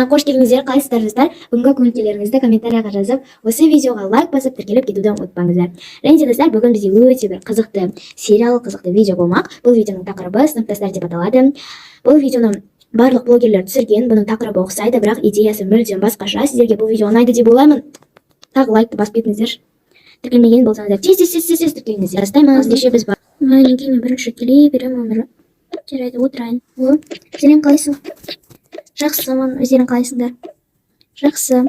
Қош келдіңіздер, қалайсыздар достар? Бүгінгі көңіл-күйлеріңізді комментарияға жазып, осы видеоға лайк басып тіркеліп кетуді ұмытпаңыздар. Және достар, бүгін бізде өте бір қызықты сериал, қызықты видео болмақ. Бұл видеоның тақырыбы сыныптастар деп аталады. Бұл видеоны барлық блогерлер түсірген, бұның тақырыбы ұқсайды, бірақ идеясы мүлдем басқаша. Сіздерге бұл видео ұнайды деп ойлаймын. Тағы лайкты басып кетіңіздер. Тіркелмеген болсаңыздар, тез тіркеліңіздер. Растаймыз, деше біз бар. Менің мен бірінші келе беремін өмірі. Жарайды, отырайын. Сәлем, қалайсың? Жақсымын, өздерің қалайсыңдар? Жақсы.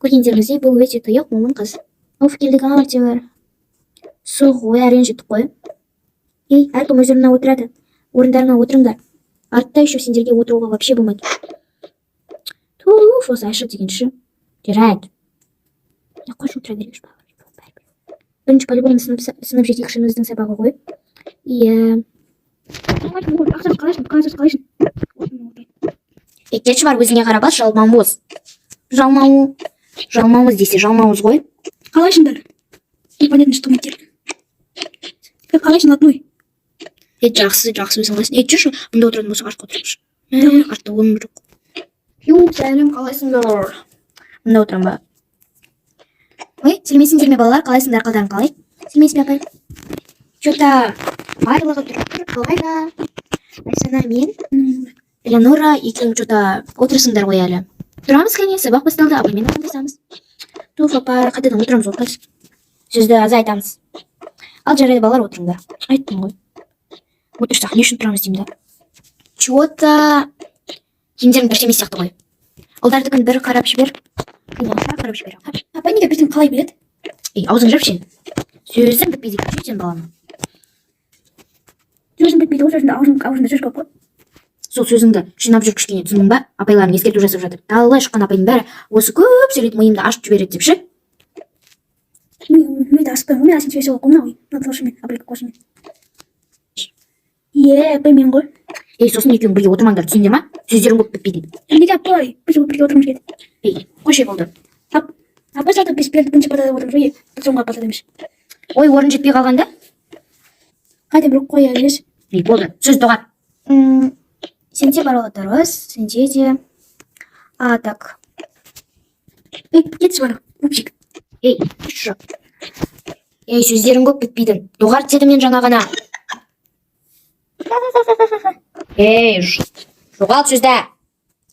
Көргендеріңіздей бұл өте тұйық момын қыз. Оф, келдік әйтеуір. Суық ғой, әрең жеттік қой. Ей, әркім өз орнына отырады. Орындарыңа отырыңдар. Артта еще сендерге отыруға вообще болмайды. Туф, осы ашық дегенші. Жарайды. Қош отыра берейікші бағы. Бірінші полигон сынып жетекшіміздің сабағы ғой. Иә. Қалайсың? Кетші бар, өзіңе қарабас, жалмауыз. Жалмауыз десе, жалмауыз ғой. Қалайшындар? Непонятно, что мы делаем. Қалайшын одной? Жақсы, өзің қалайсың. Жүрші, бұнда отыратын болса артқа отырамыз. Артта орын жоқ. Сәлем, қалайсыңдар? Бұнда отырам ба? Ой, сәлеметсіңдер ме балалар, қалайсыңдар, қалдарың қалай? Сәлеметсің бе апай? Что-то барлығы тұрып қалайда. Айсана мен Элеонора екеуің что-то отырсыңдар ғой әлі. Тұрамыз кәне, сабақ басталды, апаймен амандасамыз. Туф, апа, қайтадан отырамыз ғой қыз. Сөзді аза айтамыз. Ал жарайды балалар, отырыңдар. Айттым ғой. Отырсақ, не үшін тұрамыз деймін да. Что-то киімдерің дұрыс емес сияқты ғой. Ұлдардікін бір қарап жібер. Қарап жібер. Апа неге біздің қалай біледі? Ей, аузың жап сен. Сөзің бітпейді екен сен баланы. Сөзің бітпейді, ол сөзінде аузында сөз көп қой. Сол сөзіңді жинап жүр кішкене, түсіндің ба? Апайларың ескерту жасап жатыр. Талай шыққан апайдың бәрі осы көп сөйлейді, миымды ашып жібереді деп ше. Мен аспаймын, мен сен сөйлесе оқымын ғой. Надолшымен, апайға қосымен. Апаймен ғой. Ей, сосын екеуің бірге отырмаңдар, түсіндер ма? Сөздерің көп бітпейді. Неге апай? Біз бірге отырмыз деді. Ей, қойшы болды. Апай сатып біз бірінші партада отырмыз ғой, соңғы партада емес. Ой, орын жетпей қалғанда? Қайда бір қоя бересіз. Ей, болды. Сөз доғар. Сенде бар отырыз, сенде де. Так. Ей, кетші бара, өпшік. Ей, жүрші. Ей, сөздерің көп бітпейді. Доғар деді мен жаңа ғана. Ей, жоғал сөзді.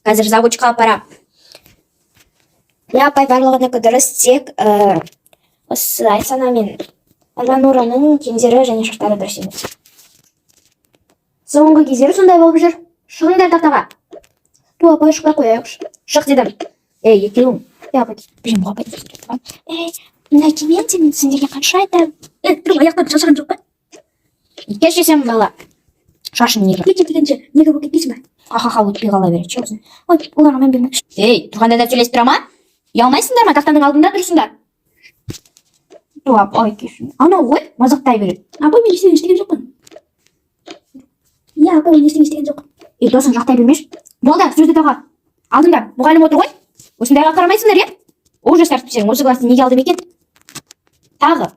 Қазір заводчика апара. Апай барлығынікі дұрыс, тек осы Айсана мен Элеонораның киімдері және шаштары дұрыс емес. Соңғы кездері сондай болып жүр. Шығыңдар тақтаға. Апай шықпай қояйықшы. Шық дедім. Ей, екеуің. Апай, білем ғой апай. Мына киіммен сендерге қанша айтам? Тұрып аяқтан шашаған жоқ па? Кеш жесем бала. Шашың неге? Кеткенше, неге болып кетпейсің ба? Ха-ха, өтпей қала береді. Ой, оларға мән бермекші. Ей, тұрғанда да сөйлесіп тұра ма? Ұялмайсыңдар ма? Тақтаның алдында тұрсыңдар. Ай, кешін. Анау ғой, мазақтай береді. Апай, мен ештеңе жоқпын. Апай, мен ештеңе жоқ. Ей, досың жақтай бермеш. Болды, сөзді доғар. Алдыңда мұғалім отыр ғой. Осындайға қарамайсыңдар, е? Уже тәртіпсің, осы класты неге алдым екен? Тағы.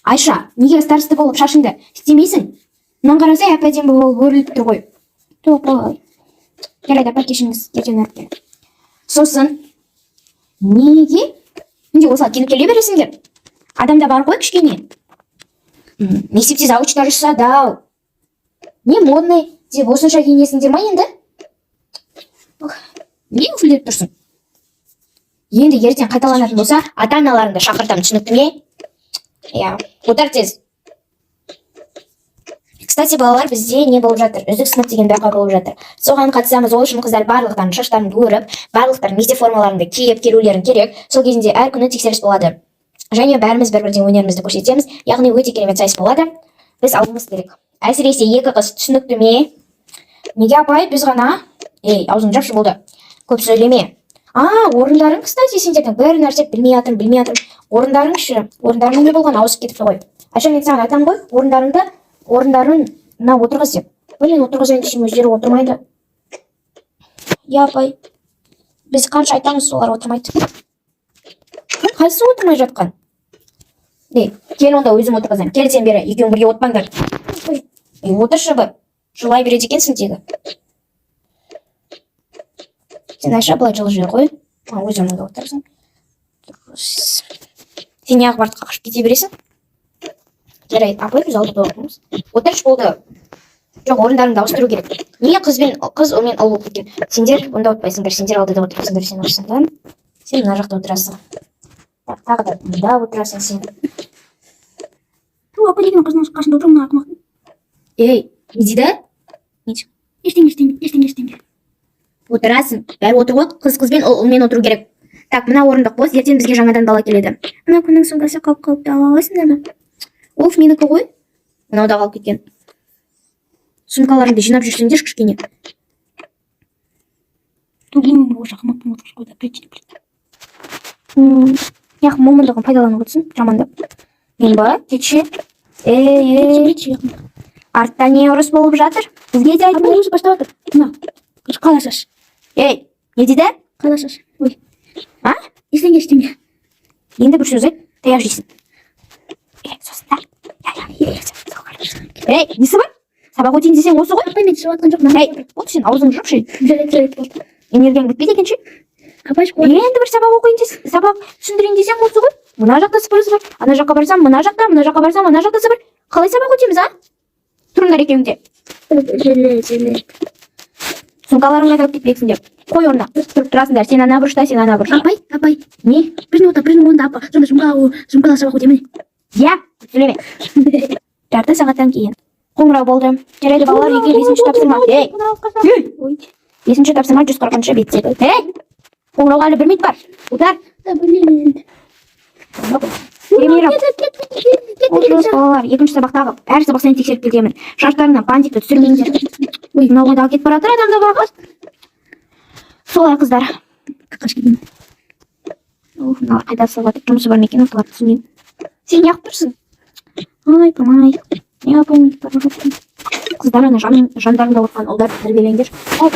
Айша, неге старосты болып шашыңды істемейсің? Мұнан қарасай, әп-әдемі болып өріліп тұр ғой. Апай. Жарайды, апа, кешіңіз, ертең әріппен. Сосын, неге? Неге осылай келе бересіңдер? Адамда бар ғой кішкене. Мектепте завучтар жасады-ау. Не модный деп осынша киінесіңдер ма енді? Не үфілдеп тұрсың? Енді ертең қайталанатын болса, ата-аналарыңды шақыртамын, түсінікті ме? Иә, отыр тез. Кстати, балалар, бізде не болып жатыр? Үздік сынып деген байқау болып жатыр. Соған қатысамыз, ол үшін қыздар барлықтарын шаштарын өріп, барлықтарын мектеп формаларында киіп келулерін керек. Сол кезінде әр күні тексеріс болады. Және бәріміз бір-бірден өнерімізді көрсетеміз, яғни өте керемет сайыс болады. Біз алуымыз керек. Әсіресе екі қыз, түсінікті ме? Неге апай, біз ғана? Ей, аузың жапшы болды. Көп сөйлеме. Орындарың, кстати, сендердің бір нәрсе білмей атым. Орындарың ше, орындарың не болған, ауысып кетіпті ғой. Айша, мен саған айтам ғой, орындарын отырғыз деп. Блин, отырғыз ендішім өздері отырмайды. Апай, біз қанша айтамыз, солар отырмайды. Қайсы отырмай жатқан? Кел онда өзім отырғызам. Кел сен бері, екеуің бірге отпаңдар. Отыршы бір. Жылай береді екенсің тегі. Сен Айша былай жылы жүре қой. Өз орныңда отырсың. Сен неғып артқа қашып кете бересің? Жарайды, апай біз алдыда отырмыз. Отыршы болды. Жоқ, орындарыңды ауыстыру керек. Неге қыз мен ұл болып кеткен? Сендер онда отпайсыңдар, сендер алдыда отырасыңдар, сен орысыңда. Сен мына жақта отырасың. Тағы да мында отырасың сен. Апа деген қыздың қасында отырмын, мына ақымақтың. Ей, не дейді? Ештеңе. Отырасың. Бәрі отыр ғой, қызбен ұлмен отыру керек. Так, мына орындық бос, ертең бізге жаңадан бала келеді. Мына күннің сумкасы қалып ала аласыңдар ма? Оф, менікі ғой. Мынау да қалып кеткен. Сумкаларыңды жинап жүрсеңдер кішкене. Тугым осы ақымақтың отырғыш қойда причина. Яқ, момындығын пайдаланып отырсын, жамандап. Мен ба, кетші. Артта не ұрыс болып жатыр? Бізге де айтып. Өзі бастап отыр. Мына, қаласыз. Ей, не дейді? Қаласыз. Ой. А? Ештеңе. Енді бір сөз айт, таяқ жейсің. Сосындар. Ей, несі бар? Сабақ өтейін десең осы ғой? Апай, мен түсіп жатқан жоқпын. Ей, болды сен аузыңды жұрпшы. Жарайды болды. Энергияң бітпейді екенші. Апай, Енді бір сабақ оқиын десең, сабақ түсіндірейін десең осы ғой? Мына жақта сыбыр. Ана жаққа барсам, мына жаққа барсам, ана жақта сыбыр. Қалай сабақ өтеміз, а? Тұрыңдар екеуіңде. Желе. Сумкаларыңды айтып кетпексіңдер. Қой орнына. Тұрып тұрасыңдар. Сен ана бұрышта, сен ана бұрышта. Апай. Не? Бірінің орнында апа. Сонда сумкалар сабақ өтемін. Я, сөйлеме. Жарты сағаттан кейін. Қоңырау болды. Жарайды, балалар үйге 5-ші тапсырма. Ей! 5-ші тапсырма 140-шы беттегі. Ей! Қоңырауға әлі 1 минут бар. Ұтар. Олжас балалар, 2-ші сабақтағы әр сабақ сайын тексеріп келемін. Шарттарына бантикті түсірмеңдер. Ой, мынау да кетіп бара жатыр адамда бар. Солай қыздар. Мыналар қайда салады? Жұмысы бар ма екен, осылар түсінейін. Сен неғып тұрсың? Ай, помай. Неға помай бара жатырсың? Қыздар ана жандарында отырған ұлдарды тәрбиелеңдер.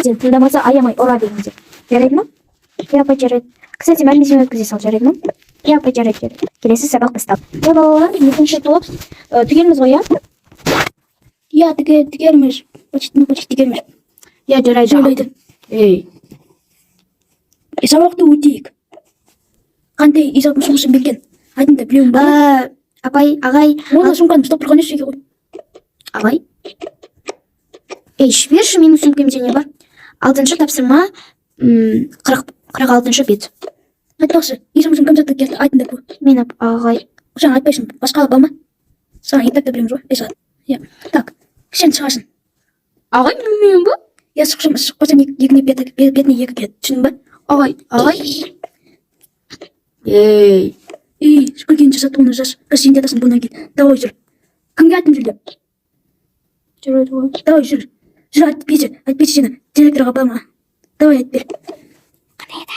Сен тыңдамаса аямай ұра дегендер. Жарайды ма? Апай, жарайды. Кстати, мәлімдеме өткізе сал, жарайды ма? Апай, жарайды. Келесі сабақ басталды. Балалар, 2-ші топ түгелміз ғой, Я, тігерміз. Почти тігерміз. Я, жарайды. Ей. Сабақты өтейік. Қандай есаптың жұмысын берген? Айтында білеуім ба? Апай, ағай. Оны сумканы ұстап тұрған ешеге ғой. Ағай. Ей, жіберші, менің сөмкемде не бар? 6-ші тапсырма 46-шы бет. Айтпақшы, есіміздің кімзатты келді, айтында бұл. Мен ағай. Саған айтпайсың, басқалы ба ма? Саған еттакті білеміз ғой, Эсад. Так, сен шығасың. Ағай, мен ба? Я шықпасам бетіне 2 кет, түсінің ба? Ағай. Ей. Шүкірген жасатты оны жас. Қыз сен дедасың бұнан кейін. Давай жүр. Кімге айтын жүрді? Жүреді ғой. Давай жүр. Жүр айтпейсі сені. Директорға барма. Давай айт бер. Қане еді?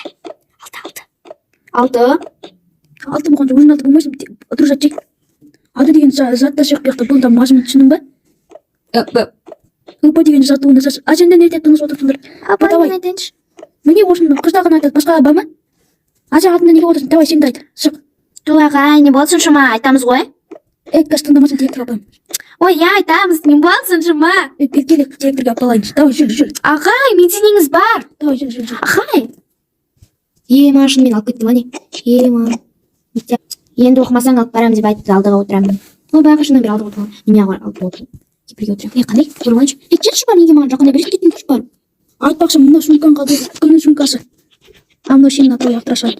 6. 6 болғанша өзің 6 болмайсың. Отыру жат жек. 6 деген затта жоқ бияқта. Бұл да мазмұн түсінің ба? Ұпа деген затты оны жас. А сенден не айтады тыңыз отырсыңдар? Апай, мен айтайыншы. Міне осыны қыздағын айтады. Басқаға ба ма? А сен атында неге отырсың? Давай сен де айт. Шық. Ағай, не болсын шыма, айтамыз ғой. Кәс тыңдамасын директорға апайым. Ой, я айтамыз, не болсын шыма. Келек директорға апалайыншы. Давай жүр. Ағай, мен сенеңіз бар. Давай жүр. Ағай. Мана шынымен алып кетті ма не? Мана. Енді оқымасаң алып барам деп айтты, алдыға отырамын. Ой, байға шынымен бір алдыға отырамын. Неме алып отырамын. Бірге отырамын. Қандай? Көріп алайыншы. Келші бар, неге маған жақында бересің кеттің бар. Айтпақшы, мына сумкаң қалды. Кімнің сумкасы? Мына сенің атауы яқтырашы.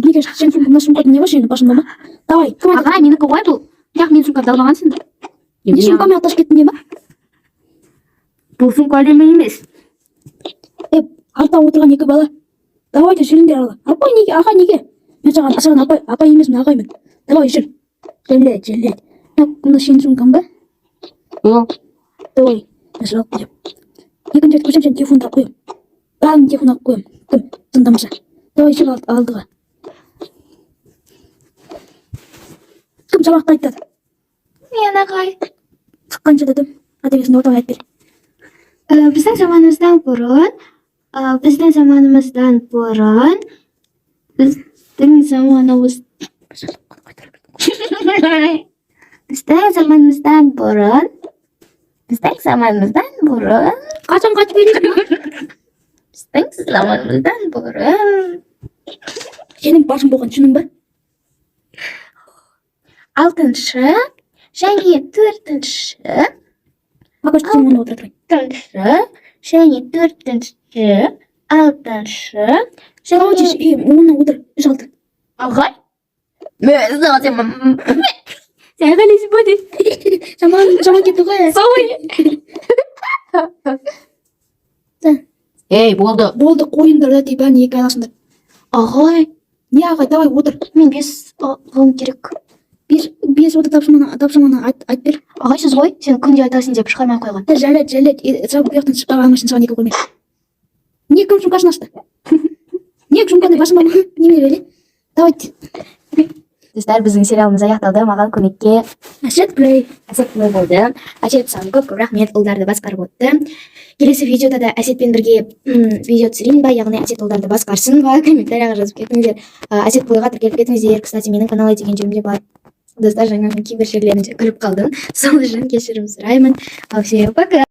Неге сен мына сумкада не бар сенің басында ма? Давай. Ағай, менікі ғой бұл. Яқ, мен сумкамды алмағансың. Не сумкамен атасып кеттің не ма? Бұл сумка әлемі емес. Артта отырған 2 бала. Давай да жүріңдер ала. Апай неге? Аға неге? Мен саған апай емеспін, ағаймын. Давай жүр. Желе. Мына сенің сумкаң ба? Давай. Мен алып қоям. Екінші рет көрсем сен телефонды алып қоям. Бәрін телефон алып қоям. Кім тыңдамаса. Давай жүр алдыға. Кім сабақты айтады? Мен ағай. Қанша дедім? Әдебиесінде ортаға айт бер. Біздің заманымыздан бұрын Қашан қайтып келесің? біздің заманымыздан бұрын Сенің басың болған шының ба? 6-шы және 4-шы Пока что сен оны отыра тұрайын. 3-шы және 4-шы 6-шы Давайте, оны отыр. 3-6. ағай мен сен қалайсың ба деп Жаман кетті ғой. ей болды Болды, қойыңдар да тек бәрін 2 айласыңдар. ағай Не ағай, давай отыр. мен 5 алғым керек 5 отыр тапсырманы айт бер. ағай сіз ғой сен күнде айтасың деп шығармай қойған Жарайды. Сау бұл жақтан шыға алмайсың, саған 2 қоймай. Не кім сумкасын ашты? Не сумканы басым бар ма? Неме бері? Давайте. достар біздің сериалымыз аяқталды маған көмекке Әсет плей. әсет болды әсет саған көп рахмет ұлдарды басқарып отты келесі видеода да әсетпен бірге видео түсірейін ба яғни әсет ұлдарды басқарсын ба комментарияға жазып кетіңіздер әсет плейға тіркеліп кетіңіздер кстати менің канал деген жерімде бар достар жаңа кейбір жерлерінде күліп қалдым сол үшін кешірім сұраймын ал всем пока